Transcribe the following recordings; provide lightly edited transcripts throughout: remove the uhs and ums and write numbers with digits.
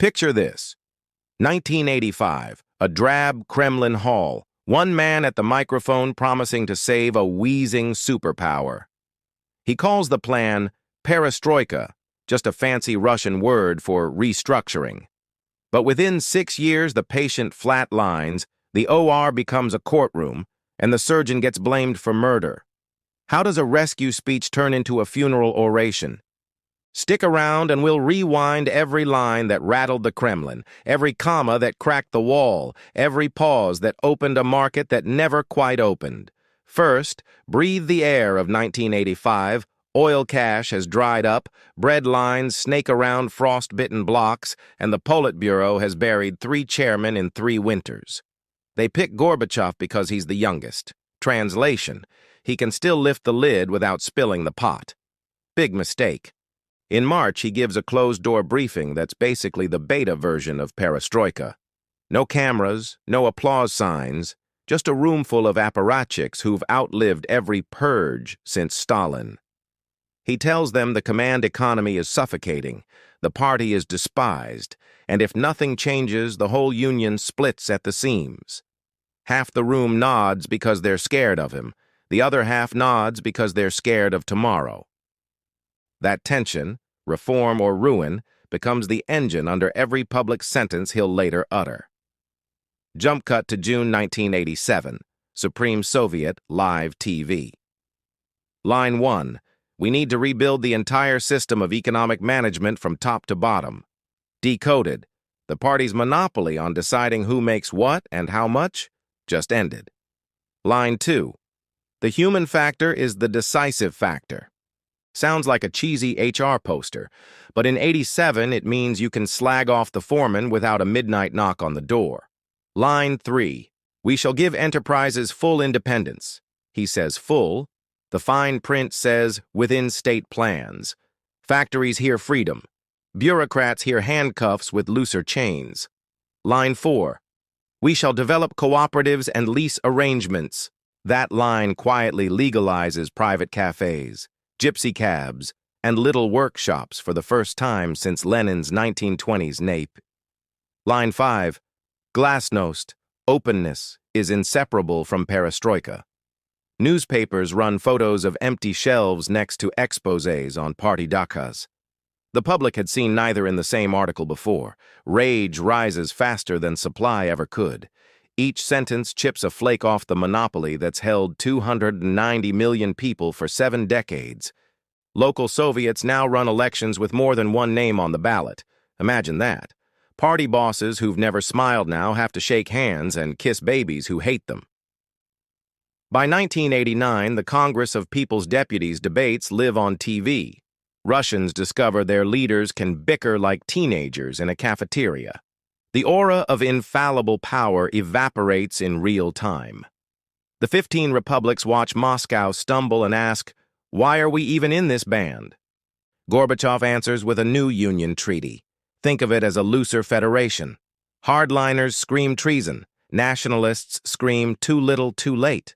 Picture this. 1985, a drab Kremlin hall, one man at the microphone promising to save a wheezing superpower. He calls the plan Perestroika, just a fancy Russian word for restructuring. But within 6 years, the patient flatlines, the OR becomes a courtroom, and the surgeon gets blamed for murder. How does a rescue speech turn into a funeral oration? Stick around and we'll rewind every line that rattled the Kremlin, every comma that cracked the wall, every pause that opened a market that never quite opened. First, breathe the air of 1985. Oil cash has dried up, bread lines snake around frost-bitten blocks, and the Politburo has buried 3 chairmen in 3 winters. They pick Gorbachev because he's the youngest. Translation: he can still lift the lid without spilling the pot. Big mistake. In March, he gives a closed-door briefing that's basically the beta version of Perestroika. No cameras, no applause signs, just a room full of apparatchiks who've outlived every purge since Stalin. He tells them the command economy is suffocating, the party is despised, and if nothing changes, the whole union splits at the seams. Half the room nods because they're scared of him, the other half nods because they're scared of tomorrow. That tension, reform or ruin, becomes the engine under every public sentence he'll later utter. Jump cut to June 1987, Supreme Soviet live TV. Line 1. We need to rebuild the entire system of economic management from top to bottom. Decoded. The party's monopoly on deciding who makes what and how much just ended. Line 2. The human factor is the decisive factor. Sounds like a cheesy HR poster, but in '87 it means you can slag off the foreman without a midnight knock on the door. Line 3. We shall give enterprises full independence. He says full. The fine print says within state plans. Factories hear freedom. Bureaucrats hear handcuffs with looser chains. Line 4. We shall develop cooperatives and lease arrangements. That line quietly legalizes private cafes, gypsy cabs, and little workshops for the first time since Lenin's 1920s nape. Line 5. Glasnost, openness, is inseparable from perestroika. Newspapers run photos of empty shelves next to exposés on party dakas. The public had seen neither in the same article before. Rage rises faster than supply ever could. Each sentence chips a flake off the monopoly that's held 290 million people for 7 decades. Local Soviets now run elections with more than one name on the ballot. Imagine that. Party bosses who've never smiled now have to shake hands and kiss babies who hate them. By 1989, the Congress of People's Deputies debates live on TV. Russians discover their leaders can bicker like teenagers in a cafeteria. The aura of infallible power evaporates in real time. The 15 republics watch Moscow stumble and ask, why are we even in this band? Gorbachev answers with a new union treaty. Think of it as a looser federation. Hardliners scream treason. Nationalists scream too little, too late.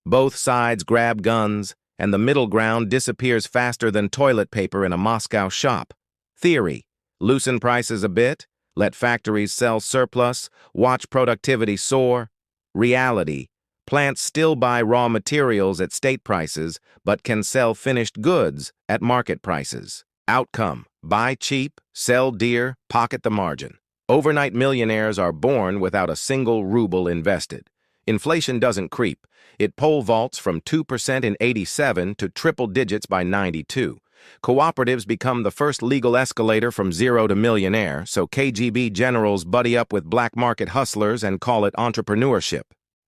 Both sides grab guns, and the middle ground disappears faster than toilet paper in a Moscow shop. Theory: loosen prices a bit, let factories sell surplus, watch productivity soar. Reality: plants still buy raw materials at state prices, but can sell finished goods at market prices. Outcome: buy cheap, sell dear, pocket the margin. Overnight millionaires are born without a single ruble invested. Inflation doesn't creep. It pole vaults from 2% in '87 to triple digits by '92. Cooperatives become the first legal escalator from zero to millionaire, so KGB generals buddy up with black market hustlers and call it entrepreneurship.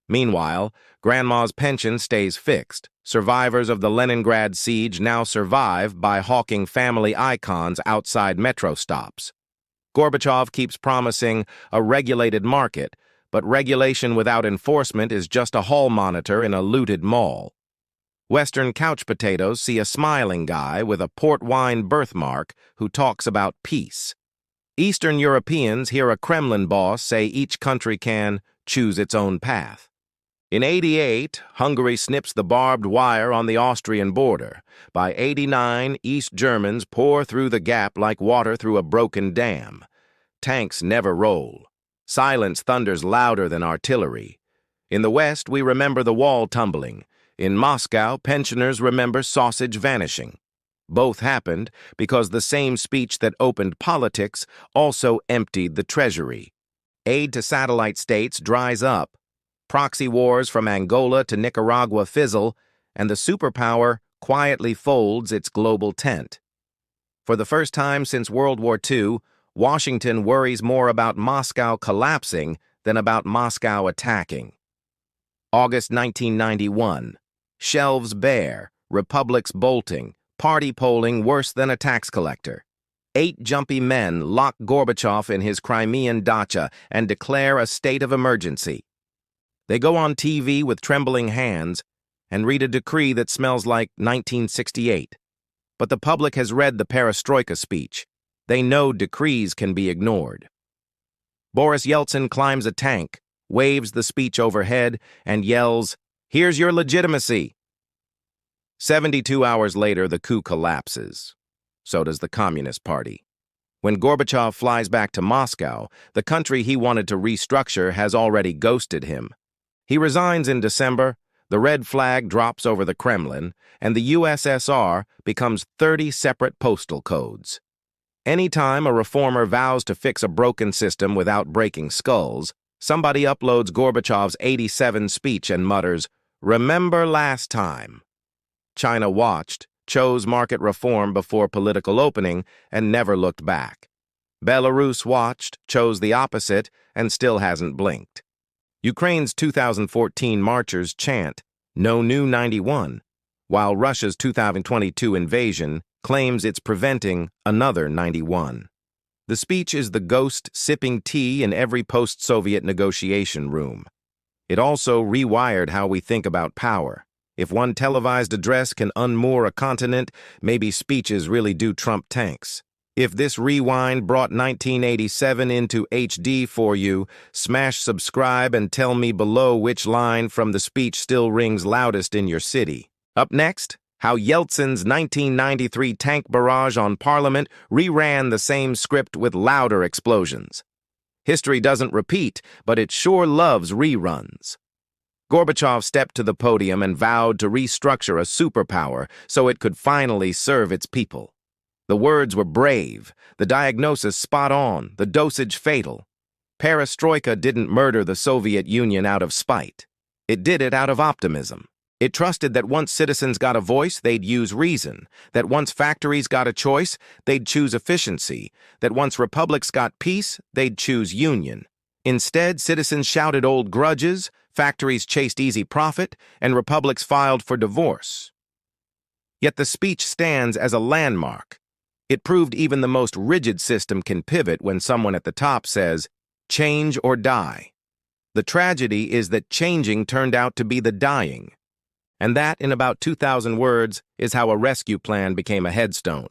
Meanwhile, grandma's pension stays fixed. Survivors of the Leningrad siege now survive by hawking family icons outside metro stops. Gorbachev keeps promising a regulated market, but regulation without enforcement is just a hall monitor in a looted mall. Western couch potatoes see a smiling guy with a port wine birthmark who talks about peace. Eastern Europeans hear a Kremlin boss say each country can choose its own path. In '88, Hungary snips the barbed wire on the Austrian border. By '89, East Germans pour through the gap like water through a broken dam. Tanks never roll. Silence thunders louder than artillery. In the West, we remember the wall tumbling. In Moscow, pensioners remember sausage vanishing. Both happened because the same speech that opened politics also emptied the treasury. Aid to satellite states dries up. Proxy wars from Angola to Nicaragua fizzle, and the superpower quietly folds its global tent. For the first time since World War II, Washington worries more about Moscow collapsing than about Moscow attacking. August 1991. Shelves bare, republics bolting, party polling worse than a tax collector. 8 jumpy men lock Gorbachev in his Crimean dacha and declare a state of emergency. They go on TV with trembling hands and read a decree that smells like 1968. But the public has read the Perestroika speech. They know decrees can be ignored. Boris Yeltsin climbs a tank, waves the speech overhead, and yells, "Here's your legitimacy." 72 hours later, the coup collapses. So does the Communist Party. When Gorbachev flies back to Moscow, the country he wanted to restructure has already ghosted him. He resigns in December, the red flag drops over the Kremlin, and the USSR becomes 30 separate postal codes. Anytime a reformer vows to fix a broken system without breaking skulls, somebody uploads Gorbachev's '87 speech and mutters, "Remember last time." China watched, chose market reform before political opening, and never looked back. Belarus watched, chose the opposite, and still hasn't blinked. Ukraine's 2014 marchers chant, "No new 91," while Russia's 2022 invasion claims it's preventing another 91. The speech is the ghost sipping tea in every post-Soviet negotiation room. It also rewired how we think about power. If one televised address can unmoor a continent, maybe speeches really do trump tanks. If this rewind brought 1987 into HD for you, smash subscribe and tell me below which line from the speech still rings loudest in your city. Up next, how Yeltsin's 1993 tank barrage on Parliament reran the same script with louder explosions. History doesn't repeat, but it sure loves reruns. Gorbachev stepped to the podium and vowed to restructure a superpower so it could finally serve its people. The words were brave, the diagnosis spot on, the dosage fatal. Perestroika didn't murder the Soviet Union out of spite. It did it out of optimism. It trusted that once citizens got a voice, they'd use reason, that once factories got a choice, they'd choose efficiency, that once republics got peace, they'd choose union. Instead, citizens shouted old grudges, factories chased easy profit, and republics filed for divorce. Yet the speech stands as a landmark. It proved even the most rigid system can pivot when someone at the top says, "Change or die." The tragedy is that changing turned out to be the dying. And that, in about 2,000 words, is how a rescue plan became a headstone.